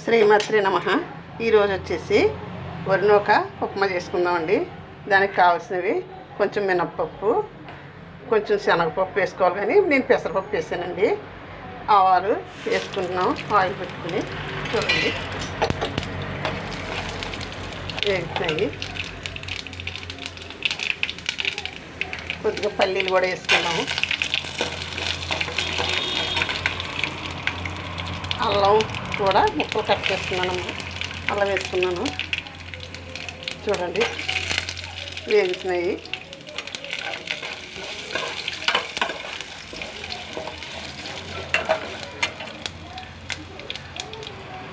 శ్రీమాత్రే నమః. ఈరోజు వచ్చేసి వరినూక ఉప్మా చేసుకుందామండి. దానికి కావాల్సినవి కొంచెం మినప్పప్పు, కొంచెం శనగపప్పు వేసుకోవాలి, కానీ నేను పెసరపప్పు వేసానండి. ఆవాలు వేసుకుంటున్నాం, ఆయిల్ పెట్టుకుని చూడండి వేగుతున్నాయి. కొద్దిగా పల్లీలు కూడా వేసుకున్నాము. అల్లం కూడా ముక్కలు కట్ చేసుకున్నాను, అల్లం వేసుకున్నాను. చూడండి వేగుతున్నాయి.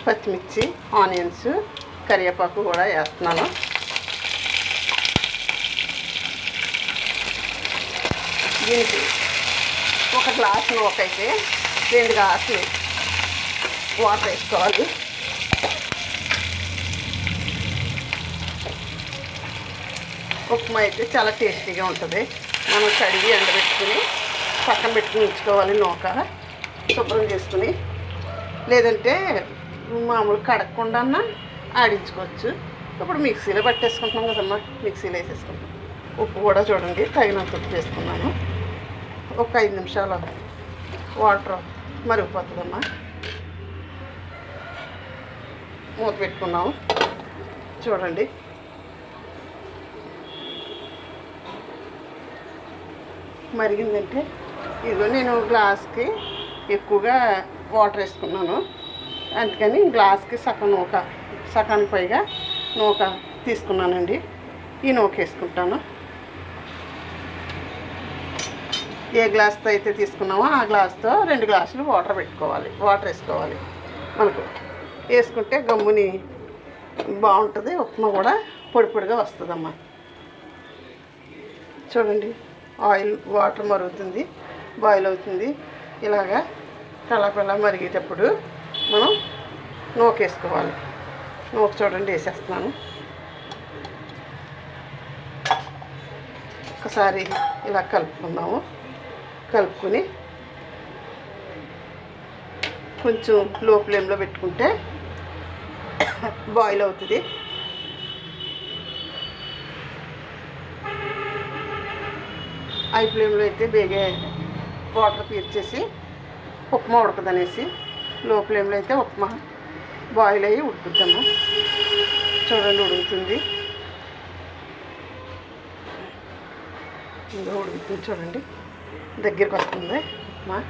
పచ్చిమిర్చి, ఆనియన్స్, కరివేపాకు కూడా వేస్తున్నాను. దీనికి ఒక గ్లాసు నూకైతే 2 గ్లాసులు వాటర్ వేసుకోవాలి. ఉప్మా అయితే చాలా టేస్టీగా ఉంటుంది. మనం కడిగి ఎండబెట్టుకుని పక్కన పెట్టుకుని ఉంచుకోవాలి. నూక శుభ్రం చేసుకుని, లేదంటే మామూలు కడగకుండా ఆడించుకోవచ్చు. ఇప్పుడు మిక్సీలో పట్టేసుకుంటున్నాం కదమ్మా, మిక్సీలో వేసేసుకుంటాం. ఉప్పు కూడా చూడండి తగినంత ఉప్పు వేసుకున్నాను. ఒక 5 నిమిషాలు వాటర్ మరిగిపోతుందమ్మా. మూత పెట్టుకున్నాము. చూడండి మరిగిందంటే ఇదిగో నేను గ్లాస్కి ఎక్కువగా వాటర్ వేసుకున్నాను, అందుకని గ్లాస్కి సగానికి పైగా నూక తీసుకున్నానండి. ఈ నూక వేసుకుంటాను. ఏ గ్లాస్తో అయితే తీసుకున్నామో ఆ గ్లాస్తో 2 గ్లాసులు వాటర్ వేసుకోవాలి. మనకు వేసుకుంటే గమ్ముని బాగుంటుంది. ఉప్మా కూడా పొడి పొడిగా వస్తుందమ్మా. చూడండి వాటర్ మరుగుతుంది, బాయిల్ అవుతుంది. ఇలాగా తలపిల్ల మరిగేటప్పుడు మనం నూక వేసుకోవాలి. నూక చూడండి వేసేస్తున్నాను. ఒకసారి ఇలా కలుపుకుందాము. కలుపుకొని కొంచెం లో ఫ్లేమ్లో పెట్టుకుంటే బాయిల్ అవుతుంది. హై ఫ్లేమ్లో అయితే బేగే వాటర్ పీల్చేసి ఉప్మా ఉడకదనేసి, లో ఫ్లేమ్లో అయితే ఉప్మా బాయిల్ అయ్యి ఉడుకుతాము. చూడండి ఉడుకుతుంది, ఇంకా ఉడుకుతుంది. చూడండి దగ్గరికి వస్తుంది ఉప్మా.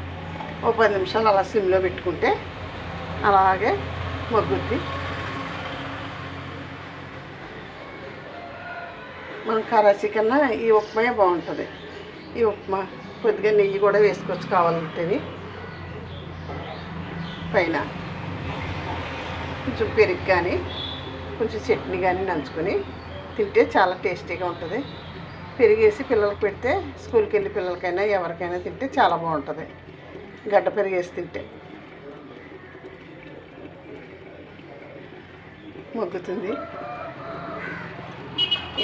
ఓ 10 నిమిషాలు అలా సిమ్లో పెట్టుకుంటే అలాగే మగ్గుద్ది. మనం కరాచీ కన్నా ఈ ఉప్మా బాగుంటుంది. ఈ ఉప్మా కొద్దిగా నెయ్యి కూడా వేసుకోవచ్చు కావాలంటే. పైన కొంచెం పెరుగు కానీ కొంచెం చట్నీ కానీ నంచుకొని తింటే చాలా టేస్టీగా ఉంటుంది. పెరిగేసి పిల్లలకి పెడితే స్కూల్కి వెళ్ళి పిల్లలకైనా ఎవరికైనా తింటే చాలా బాగుంటుంది. గడ్డ పెరిగేసి తింటే మగ్గుతుంది.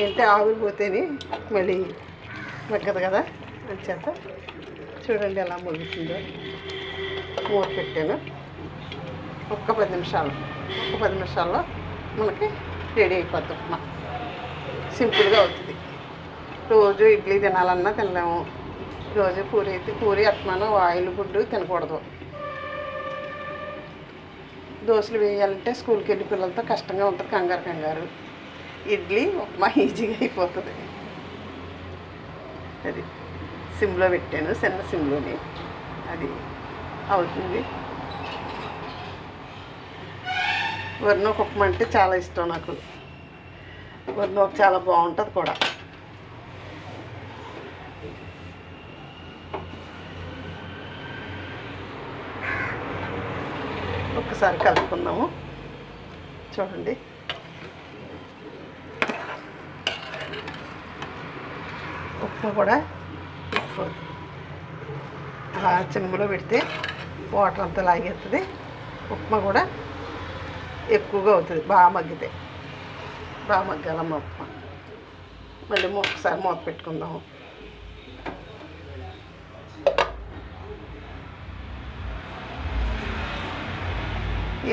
ఏంటి ఆవిరి పోతేనే మళ్ళీ మగ్గదు కదా, అంచేత చూడండి ఎలా మగ్గుతుందో. మూత పెట్టాను. ఒక్క 10 నిమిషాల్లో మనకి రెడీ అయిపోతుంది ఉప్మా. సింపుల్గా అవుతుంది. రోజు ఇడ్లీ తినాలన్నా తినలేము. రోజు పూరి అట్మాను ఆయిల్ ఫుడ్ తినకూడదు. దోశలు వేయాలంటే స్కూల్కి వెళ్ళి పిల్లలతో కష్టంగా ఉంటుంది, కంగారు. ఇడ్లీ ఉప్మా ఈజీగా అయిపోతుంది. అది సిమ్లో పెట్టాను, చిన్న సిమ్లోని అది అవుతుంది. వరినూక ఉప్మా అంటే చాలా ఇష్టం నాకు. వరినూక చాలా బాగుంటుంది కూడా. ఒక్కసారి కలుపుకుందాము. చూడండి ఉప్మా కూడా అలా చిమ్ములో పెడితే వాటర్ అంతా లాగేస్తుంది. ఉప్మా కూడా ఎక్కువగా అవుతుంది. బాగా మగ్గాలమ్మ ఉప్మా. మళ్ళీ ఒకసారి మూత పెట్టుకుందాము.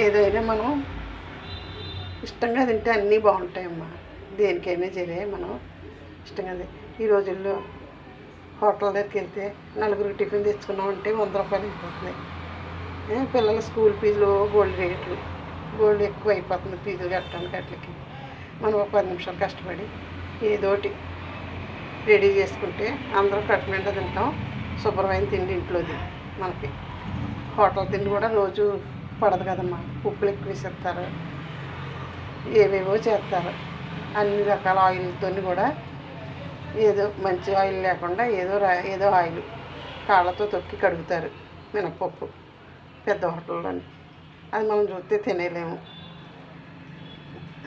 ఏదైనా మనం ఇష్టంగా తింటే అన్నీ బాగుంటాయమ్మా. దేనికైనా సరే మనం ఇష్టంగా ఈ రోజుల్లో హోటల్ దగ్గరికి వెళ్తే నలుగురికి టిఫిన్ తెచ్చుకున్నామంటే 100 రూపాయలు అయిపోతున్నాయి. పిల్లల స్కూల్ ఫీజులు గోల్డ్ రేట్లు గోల్డ్ ఎక్కువ అయిపోతుంది. ఫీజులు కట్టడానికి అట్లకి మనం ఒక 10 నిమిషాలు కష్టపడి ఏదోటి రెడీ చేసుకుంటే అందరూ కడుపు నిండా తింటాం. శుభ్రమైన తిండి ఇంట్లోది. మనకి హోటల్ తిండి కూడా రోజు పడదు కదమ్మా. ఉప్పులు ఎక్కువ వేసేస్తారు, ఏవేవో చేస్తారు. అన్ని రకాల ఆయిల్తో కూడా ఏదో మంచి ఆయిల్ లేకుండా ఏదో ఆయిల్ కాళ్ళతో తొక్కి కడుగుతారు మినపప్పు పెద్ద హోటల్లోని. అది మనం చూస్తే తినేలేము.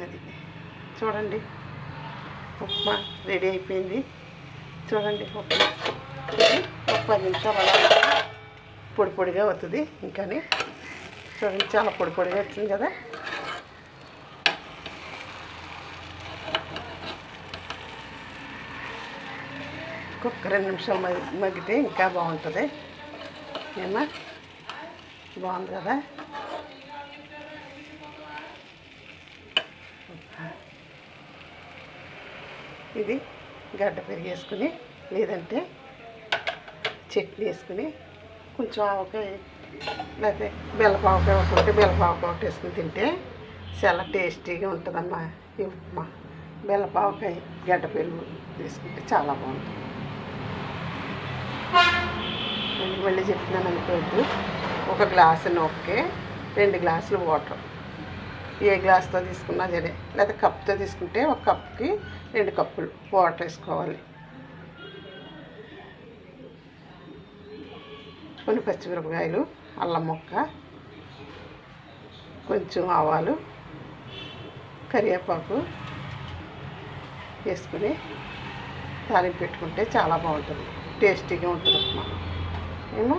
అది చూడండి, ఉప్మా రెడీ అయిపోయింది. చూడండి, ఉప్మా ఒక 10 నిమిషాలు అలా పొడి పొడిగా అవుతుంది. ఇంకాని చూడండి, చాలా పొడి పొడిగా వచ్చింది కదా. ఒక్క 2 నిమిషాలు మగ్గితే ఇంకా బాగుంటుంది. ఏమా బాగుంది కదా. ఇది గడ్డ పెరిగి వేసుకుని, లేదంటే చట్నీ వేసుకుని, కొంచెం ఆవకాయ లేకపోతే బెల్లపావకాయ ఒకటి బెల్లపావకాయ ఒకటి వేసుకుని తింటే చాలా టేస్టీగా ఉంటుందమ్మా. ఈ ఉప్మా బెల్లపావకాయ గడ్డ పెరుగు వేసుకుంటే చాలా బాగుంటుంది. మళ్ళీ చెప్తున్నాను అనుకోవద్దు. ఒక గ్లాసు నొక్కే 2 గ్లాసులు వాటర్. ఏ గ్లాస్తో తీసుకున్నా సరే, లేదా కప్తో తీసుకుంటే ఒక కప్కి 2 కప్పులు వాటర్ వేసుకోవాలి. కొన్ని పచ్చిమిరపకాయలు, అల్లం ముక్క, కొంచెం ఆవాలు, కరివేపాకు వేసుకుని తాలింపు పెట్టుకుంటే చాలా బాగుంటుంది. టేస్టీగా ఉంటుంది ఉప్మా. ఏమో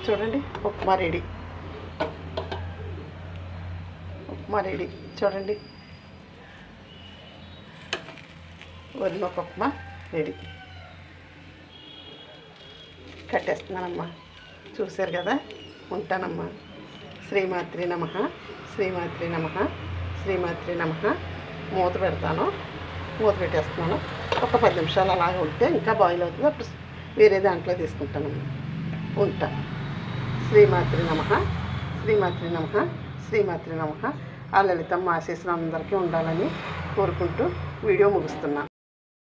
చూడండి, ఉప్మా రెడీ. ఉప్మా రెడీ చూడండి. వరినొక ఉప్మా రెడీ. కట్టేస్తున్నానమ్మా. చూశారు కదా. ఉంటానమ్మా. శ్రీమాత్రి నమః, శ్రీమాత్రి నమః, శ్రీమాత్రి నమః. మూత పెడతాను. మూత పెట్టేస్తున్నాను. ఒక 10 నిమిషాలు అలాగే ఉంటే ఇంకా బాయిల్ అవుతుంది. అప్పుడు వేరే దాంట్లో తీసుకుంటానమ్మా. ఉంటా. శ్రీమాత్రి నమః, శ్రీమాత్రి నమః, శ్రీమాత్రి నమః. ఆ లలితమ్మ ఆశీస్సులు అందరికీ ఉండాలని కోరుకుంటూ వీడియో ముగిస్తున్నాను.